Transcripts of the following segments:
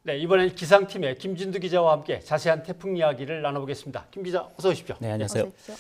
네, 이번엔 기상팀의 김진두 기자와 함께 자세한 태풍 이야기를 나눠보겠습니다. 김 기자, 어서 오십시오. 네, 안녕하세요. 어서 오십시오.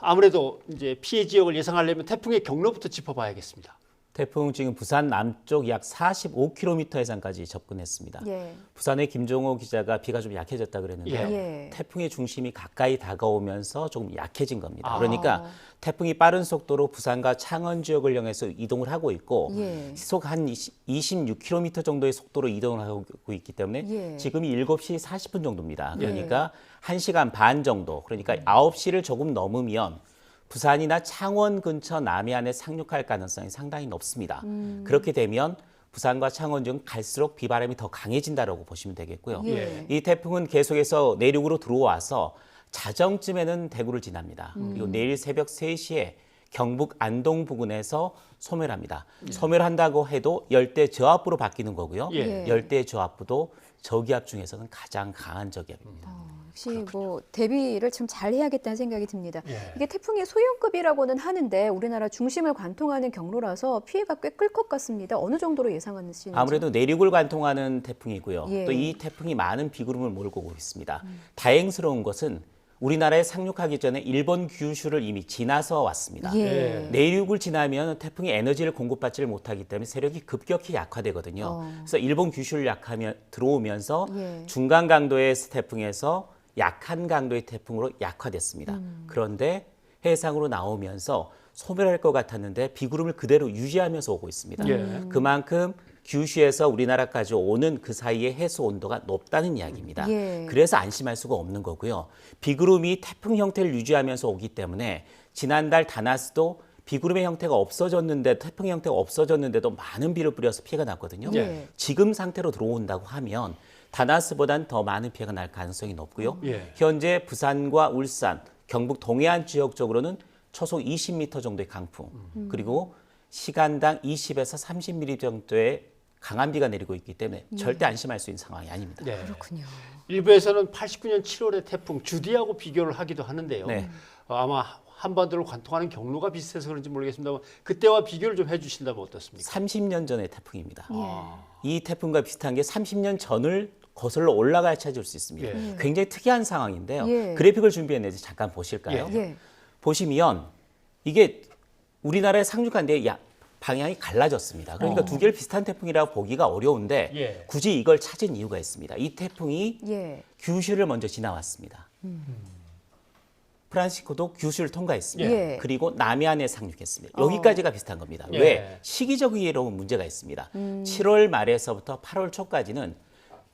아무래도 이제 피해 지역을 예상하려면 태풍의 경로부터 짚어봐야겠습니다. 태풍 지금 부산 남쪽 약 45km 해상까지 접근했습니다. 예. 부산의 김종호 기자가 비가 좀 약해졌다 그랬는데요. 예. 태풍의 중심이 가까이 다가오면서 조금 약해진 겁니다. 아. 그러니까 태풍이 빠른 속도로 부산과 창원 지역을 향해서 이동을 하고 있고 예. 시속 한 26km 정도의 속도로 이동을 하고 있기 때문에 예. 지금이 7시 40분 정도입니다. 그러니까 1시간 반 정도, 그러니까 9시를 조금 넘으면 부산이나 창원 근처 남해안에 상륙할 가능성이 상당히 높습니다. 그렇게 되면 부산과 창원 중 갈수록 비바람이 더 강해진다라고 보시면 되겠고요. 예. 이 태풍은 계속해서 내륙으로 들어와서 자정쯤에는 대구를 지납니다. 그리고 내일 새벽 3시에 경북 안동 부근에서 소멸합니다. 소멸한다고 해도 열대 저압부로 바뀌는 거고요. 예. 열대 저압부도 저기압 중에서는 가장 강한 저기압입니다. 역시 뭐 대비를 좀 잘 해야겠다는 생각이 듭니다. 예. 이게 태풍의 소형급이라고는 하는데 우리나라 중심을 관통하는 경로라서 피해가 꽤 클 것 같습니다. 어느 정도로 예상하시는지? 아무래도 내륙을 관통하는 태풍이고요. 예. 또 이 태풍이 많은 비구름을 몰고 오고 있습니다. 다행스러운 것은 우리나라에 상륙하기 전에 일본 규슈를 이미 지나서 왔습니다. 예. 내륙을 지나면 태풍이 에너지를 공급받지를 못하기 때문에 세력이 급격히 약화되거든요. 그래서 일본 규슈를 들어오면서 예. 중간 강도의 태풍에서 약한 강도의 태풍으로 약화됐습니다. 그런데 해상으로 나오면서 소멸할 것 같았는데 비구름을 그대로 유지하면서 오고 있습니다. 예. 그만큼 규슈에서 우리나라까지 오는 그 사이의 해수 온도가 높다는 이야기입니다. 예. 그래서 안심할 수가 없는 거고요. 비구름이 태풍 형태를 유지하면서 오기 때문에 지난달 다나스도 비구름의 형태가 없어졌는데 태풍 형태가 없어졌는데도 많은 비를 뿌려서 피해가 났거든요. 예. 지금 상태로 들어온다고 하면 다나스보다는 더 많은 피해가 날 가능성이 높고요. 예. 현재 부산과 울산, 경북 동해안 지역 쪽으로는 초속 20m 정도의 강풍, 그리고 시간당 20에서 30mm 정도의 강한 비가 내리고 있기 때문에 절대 안심할 수 있는 상황이 아닙니다. 네. 그렇군요. 일부에서는 89년 7월의 태풍 주디하고 비교를 하기도 하는데요. 네. 아마 한반도를 관통하는 경로가 비슷해서 그런지 모르겠습니다만 그때와 비교를 좀 해주신다면 어떻습니까? 30년 전의 태풍입니다. 아. 이 태풍과 비슷한 게 30년 전을 거슬러 올라가야 찾을 수 있습니다. 예. 굉장히 특이한 상황인데요. 예. 그래픽을 준비했는데 잠깐 보실까요? 예. 보시면 이게 우리나라에 상륙한데 방향이 갈라졌습니다. 그러니까 두 개를 비슷한 태풍이라고 보기가 어려운데 예. 굳이 이걸 찾은 이유가 있습니다. 이 태풍이 예. 규슈를 먼저 지나왔습니다. 프란시스코도 규슈를 통과했습니다. 예. 그리고 남해안에 상륙했습니다. 여기까지가 비슷한 겁니다. 예. 왜? 시기적으로 문제가 있습니다. 7월 말에서부터 8월 초까지는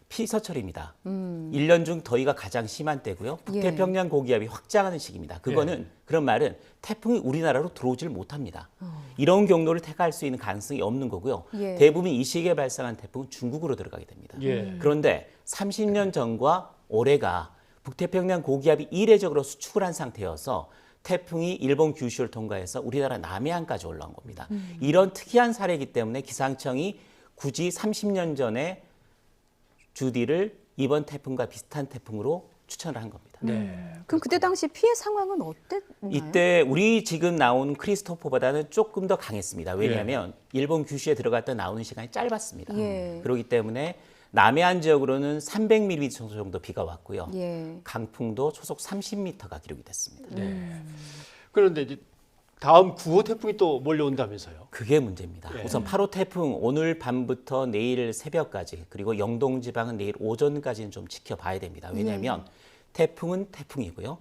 피서철입니다. 1년 중 더위가 가장 심한 때고요. 북태평양 고기압이 확장하는 시기입니다. 그거는 그런 말은 태풍이 우리나라로 들어오질 못합니다. 이런 경로를 택할 수 있는 가능성이 없는 거고요. 예. 대부분 이 시기에 발생한 태풍은 중국으로 들어가게 됩니다. 예. 그런데 30년 전과 올해가 북태평양 고기압이 이례적으로 수축을 한 상태여서 태풍이 일본 규슈를 통과해서 우리나라 남해안까지 올라온 겁니다. 이런 특이한 사례이기 때문에 기상청이 굳이 30년 전에 주디를 이번 태풍과 비슷한 태풍으로 추천을 한 겁니다. 네. 그럼 그때 당시 피해 상황은 어땠나요? 이때 우리 지금 나오는 크리스토퍼보다는 조금 더 강했습니다. 왜냐하면 일본 규슈에 들어갔다 나오는 시간이 짧았습니다. 예. 그렇기 때문에 남해안 지역으로는 300mm 정도 비가 왔고요. 예. 강풍도 초속 30m가 기록이 됐습니다. 네. 그런데 이제 다음 9호 태풍이 또 몰려온다면서요? 그게 문제입니다. 예. 우선 8호 태풍 오늘 밤부터 내일 새벽까지 그리고 영동 지방은 내일 오전까지는 좀 지켜봐야 됩니다. 왜냐하면 태풍은 태풍이고요.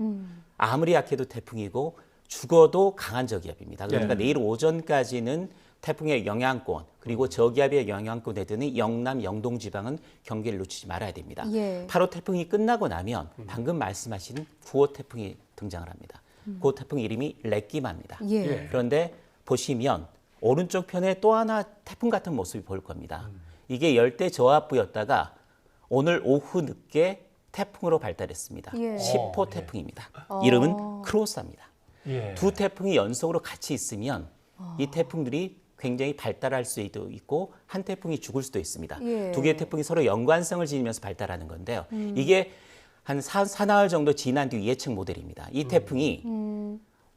아무리 약해도 태풍이고 죽어도 강한 저기압입니다. 그러니까 예. 내일 오전까지는 태풍의 영향권 그리고 저기압의 영향권에 드는 영남, 영동 지방은 경계를 놓치지 말아야 됩니다. 예. 8호 태풍이 끝나고 나면 방금 말씀하신 9호 태풍이 등장을 합니다. 그 태풍 이름이 레끼마입니다. 예. 예. 그런데 보시면 오른쪽 편에 또 하나 태풍 같은 모습이 보일 겁니다. 이게 열대 저압부였다가 오늘 오후 늦게 태풍으로 발달했습니다. 예. 10호 태풍입니다. 이름은 크로사입니다. 예. 두 태풍이 연속으로 같이 있으면 이 태풍들이 굉장히 발달할 수도 있고 한 태풍이 죽을 수도 있습니다. 예. 두 개의 태풍이 서로 연관성을 지니면서 발달하는 건데요. 이게 한 사나흘 정도 지난 뒤 예측 모델입니다. 이 태풍이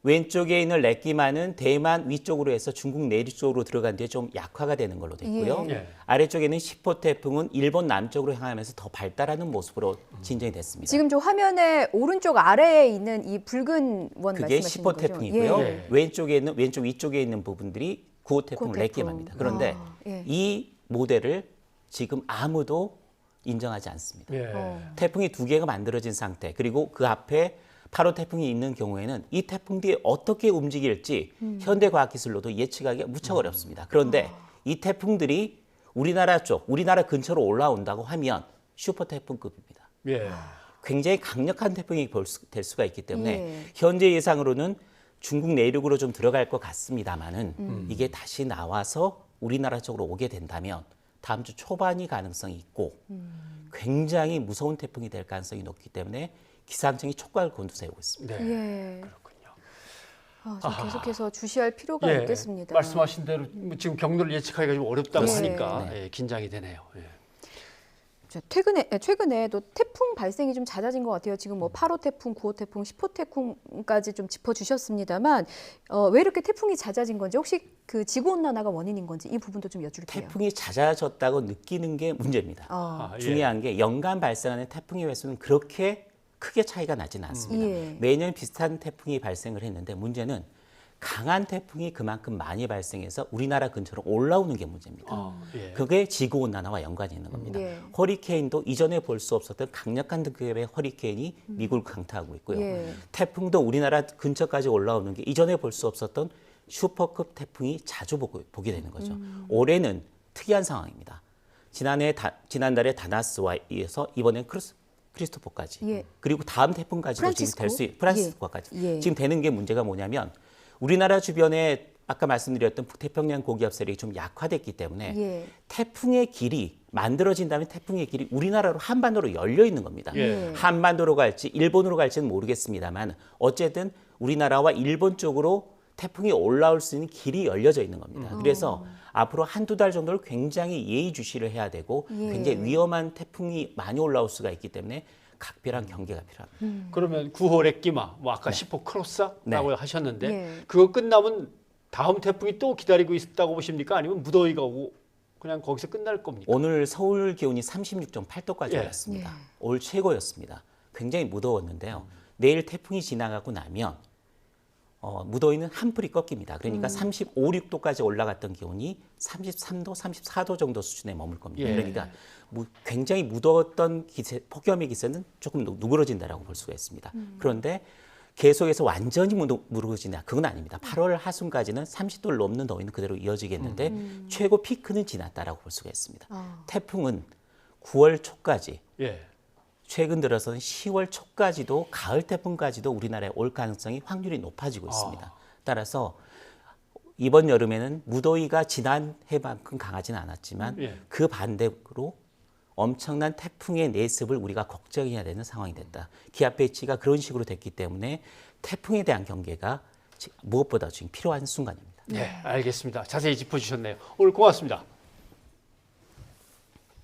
왼쪽에 있는 렉기마는 대만 위쪽으로 해서 중국 내륙쪽으로 들어간 뒤에 좀 약화가 되는 걸로 됐고요. 예. 아래쪽에 있는 10호 태풍은 일본 남쪽으로 향하면서 더 발달하는 모습으로 진전이 됐습니다. 지금 저 화면에 오른쪽 아래에 있는 이 붉은 원 그게 말씀하시는 10호 거죠? 태풍이고요. 예. 왼쪽 위쪽에 있는 부분들이 9호 태풍 9호 태풍. 렉기마입니다. 그런데 예. 이 모델을 지금 아무도 인정하지 않습니다. 예. 태풍이 두 개가 만들어진 상태, 그리고 그 앞에 8호 태풍이 있는 경우에는 이 태풍들이 어떻게 움직일지 현대 과학 기술로도 예측하기가 무척 어렵습니다. 그런데 이 태풍들이 우리나라 근처로 올라온다고 하면 슈퍼 태풍급입니다. 예. 굉장히 강력한 태풍이 될 수가 있기 때문에 예. 현재 예상으로는 중국 내륙으로 좀 들어갈 것 같습니다만은 이게 다시 나와서 우리나라 쪽으로 오게 된다면 다음 주 초반이 가능성이 있고 굉장히 무서운 태풍이 될 가능성이 높기 때문에 기상청이 촉각을 곤두세우고 있습니다. 네. 예. 그렇군요. 좀 계속해서 주시할 필요가 예. 있겠습니다. 말씀하신 대로 뭐 지금 경로를 예측하기가 좀 어렵다고 네. 하니까 예, 긴장이 되네요. 예. 최근에도 태풍 발생이 좀 잦아진 것 같아요. 지금 뭐 8호 태풍, 9호 태풍, 10호 태풍까지 좀 짚어주셨습니다만 왜 이렇게 태풍이 잦아진 건지 혹시 그 지구온난화가 원인인 건지 이 부분도 좀 여쭐게요. 태풍이 잦아졌다고 느끼는 게 문제입니다. 아, 예. 중요한 게 연간 발생하는 태풍의 횟수는 그렇게 크게 차이가 나지는 않습니다. 예. 매년 비슷한 태풍이 발생을 했는데 문제는 강한 태풍이 그만큼 많이 발생해서 우리나라 근처로 올라오는 게 문제입니다. 아, 예. 그게 지구온난화와 연관이 있는 겁니다. 예. 허리케인도 이전에 볼 수 없었던 강력한 등급의 허리케인이 미국을 강타하고 있고요. 예. 태풍도 우리나라 근처까지 올라오는 게 이전에 볼 수 없었던 슈퍼급 태풍이 자주 보게 되는 거죠. 올해는 특이한 상황입니다. 지난달에 다나스와 이어서 이번엔 크리스토퍼까지 예. 그리고 다음 태풍까지도 지금 될 수 프란시스코까지 예. 지금 되는 게 문제가 뭐냐면 우리나라 주변에 아까 말씀드렸던 북태평양 고기압 세력이 좀 약화됐기 때문에 예. 태풍의 길이 만들어진다면 태풍의 길이 우리나라로 한반도로 열려 있는 겁니다. 예. 한반도로 갈지 일본으로 갈지는 모르겠습니다만 어쨌든 우리나라와 일본 쪽으로 태풍이 올라올 수 있는 길이 열려져 있는 겁니다. 그래서 앞으로 한두 달 정도를 굉장히 예의주시를 해야 되고 예. 굉장히 위험한 태풍이 많이 올라올 수가 있기 때문에 각별한 경계가 필요합니다. 그러면 9호 렉기마, 뭐 아까 10호 크로사라고 네. 하셨는데 예. 그거 끝나면 다음 태풍이 또 기다리고 있다고 보십니까? 아니면 무더위가 오고 그냥 거기서 끝날 겁니까? 오늘 서울 기온이 36.8도까지 예. 올랐습니다. 예. 올 최고였습니다. 굉장히 무더웠는데요. 내일 태풍이 지나가고 나면 무더위는 한풀이 꺾입니다. 그러니까 35, 6도까지 올라갔던 기온이 33도, 34도 정도 수준에 머물 겁니다. 예. 그러니까 굉장히 무더웠던 폭염의 기세는 조금 누그러진다라고 볼 수가 있습니다. 그런데 계속해서 완전히 무르거지냐 그건 아닙니다. 8월 하순까지는 30도를 넘는 더위는 그대로 이어지겠는데 최고 피크는 지났다라고 볼 수가 있습니다. 태풍은 9월 초까지 예. 최근 들어서는 10월 초까지도 가을 태풍까지도 우리나라에 올 가능성이 확률이 높아지고 있습니다. 따라서 이번 여름에는 무더위가 지난 해만큼 강하지는 않았지만 예. 그 반대로 엄청난 태풍의 내습을 우리가 걱정해야 되는 상황이 됐다. 기압 배치가 그런 식으로 됐기 때문에 태풍에 대한 경계가 무엇보다 지금 필요한 순간입니다. 네, 알겠습니다. 자세히 짚어주셨네요. 오늘 고맙습니다.